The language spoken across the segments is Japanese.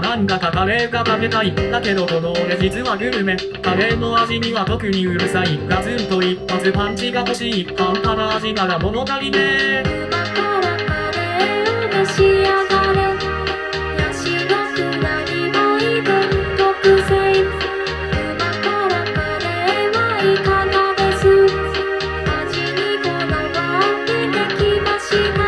なんだかカレーが食べたい。だけどこの俺実はグルメ。カレーの味には特にうるさい。ガツンと一発パンチが欲しい。半端な味なら物足りねえ。今からカレーを召し上がれ。ヤシのくなりもいで特製。今からカレーはいかがです。味にこだわってできました。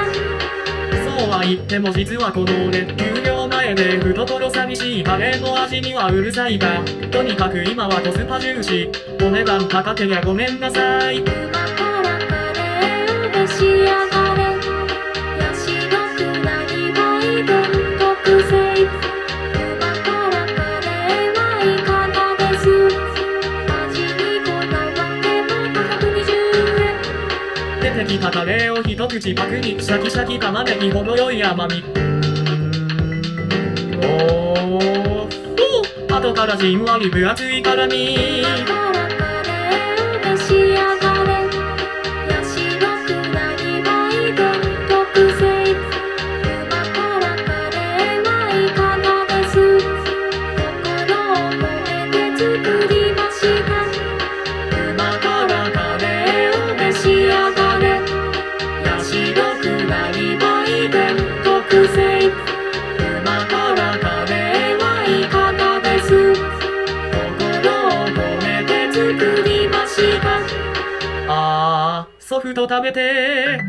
そうは言っても実はこの俺給料前で懐寂しい。カレーの味にはうるさいが、とにかく今はコスパ重視。お値段高けりゃごめんなさい。今からカレーを召し上がれ。ヤシのくなりもいで特製。今からカレーはいかがです。味にこだわっても520円。出てきたカレーを一口パクリ。シャキシャキ玉ねぎ程よい甘み。後からじんわり分厚い辛み。今からカレーを召し上がれ。ヤシのくなりもいで特製。今からカレーはいかがです。心を込めて作りました。今からカレーを召し上がれ。ヤシのくなりもいで特製。今からカレーはいかがです。心を込めて作りました。ソフト食べて